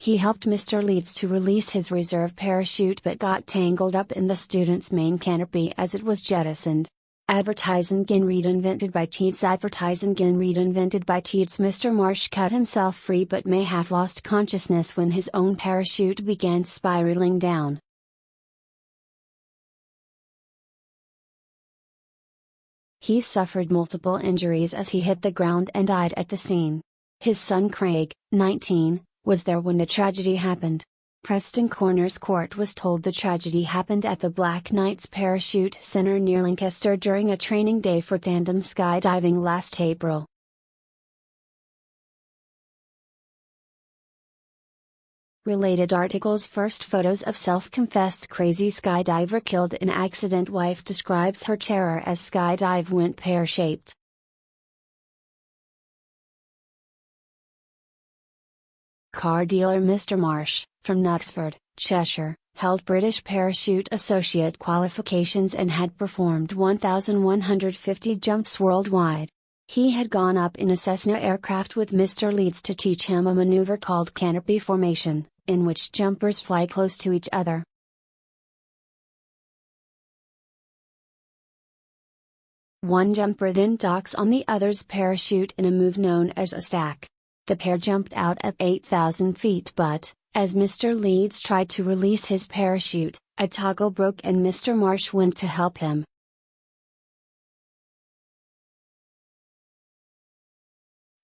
He helped Mr. Leeds to release his reserve parachute but got tangled up in the student's main canopy as it was jettisoned. ADVERTISINGinRead invented by TeadsADVERTISINGinRead invented by TeadsMr Marsh cut himself free but may have lost consciousness when his own parachute began spiraling down. He suffered multiple injuries as he hit the ground and died at the scene. His son Craig, 19, was there when the tragedy happened. Preston Coroner's Court was told the tragedy happened at the Black Knight's Parachute Centre near Lancaster during a training day for tandem skydiving last April. Related articles. First photos of self-confessed crazy skydiver killed in accident. Wife describes her terror as skydive went pear-shaped. Car dealer Mr Marsh, from Knutsford, Cheshire, held British Parachute Associate qualifications and had performed 1,150 jumps worldwide. He had gone up in a Cessna aircraft with Mr Leeds to teach him a manoeuvre called canopy formation, in which jumpers fly close to each other. One jumper then docks on the other's parachute in a move known as a stack. The pair jumped out at 8,000 feet but, as Mr. Leeds tried to release his parachute, a toggle broke and Mr. Marsh went to help him.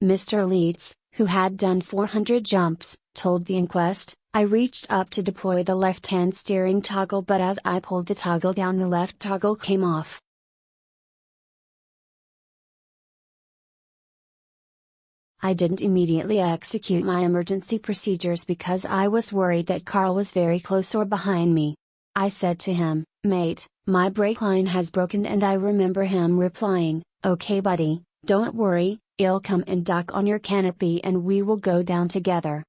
Mr. Leeds, who had done 400 jumps, told the inquest, "I reached up to deploy the left-hand steering toggle but as I pulled the toggle down the left toggle came off. I didn't immediately execute my emergency procedures because I was worried that Carl was very close or behind me. I said to him, 'Mate, my brake line has broken,' and I remember him replying, 'Okay buddy, don't worry, I'll come and dock on your canopy and we will go down together.'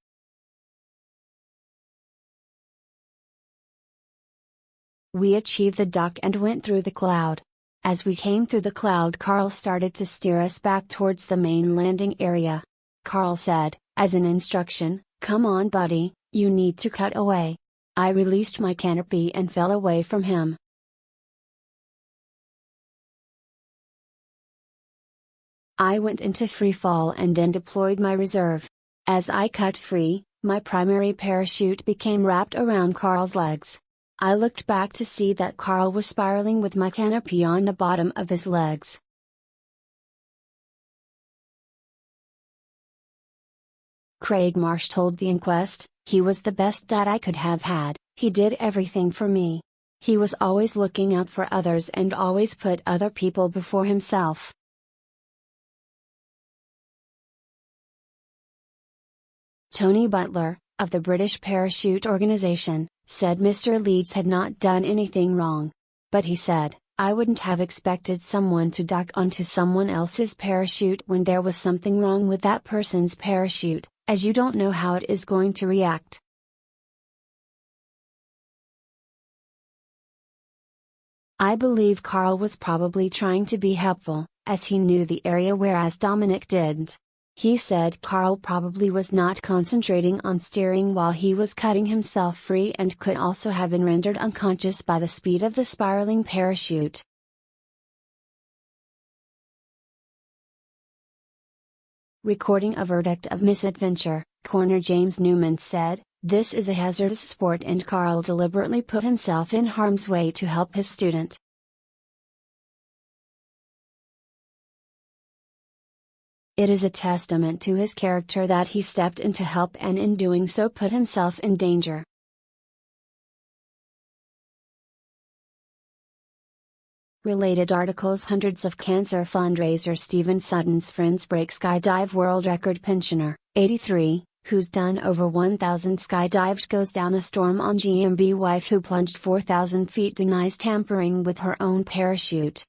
We achieved the dock and went through the cloud. As we came through the cloud, Carl started to steer us back towards the main landing area. Carl said, as an instruction, 'Come on buddy, you need to cut away.' I released my canopy and fell away from him. I went into free fall and then deployed my reserve. As I cut free, my primary parachute became wrapped around Carl's legs. I looked back to see that Carl was spiraling with my canopy on the bottom of his legs. Craig Marsh told the inquest, "He was the best dad I could have had, he did everything for me. He was always looking out for others and always put other people before himself." Tony Butler, of the British Parachute Organisation, said Mr. Leeds had not done anything wrong. But he said, "I wouldn't have expected someone to dock onto someone else's parachute when there was something wrong with that person's parachute, as you don't know how it is going to react." I believe Carl was probably trying to be helpful, as he knew the area whereas Dominic didn't. He said Carl probably was not concentrating on steering while he was cutting himself free and could also have been rendered unconscious by the speed of the spiraling parachute. Recording a verdict of misadventure, Coroner James Newman said, "This is a hazardous sport and Carl deliberately put himself in harm's way to help his student. It is a testament to his character that he stepped in to help and in doing so put himself in danger." Related articles. Hundreds of cancer fundraiser. Stephen Sutton's friends break skydive world record. Pensioner, 83, who's done over 1,000 skydives goes down a storm on GMB. Wife who plunged 4,000 feet denies tampering with her own parachute.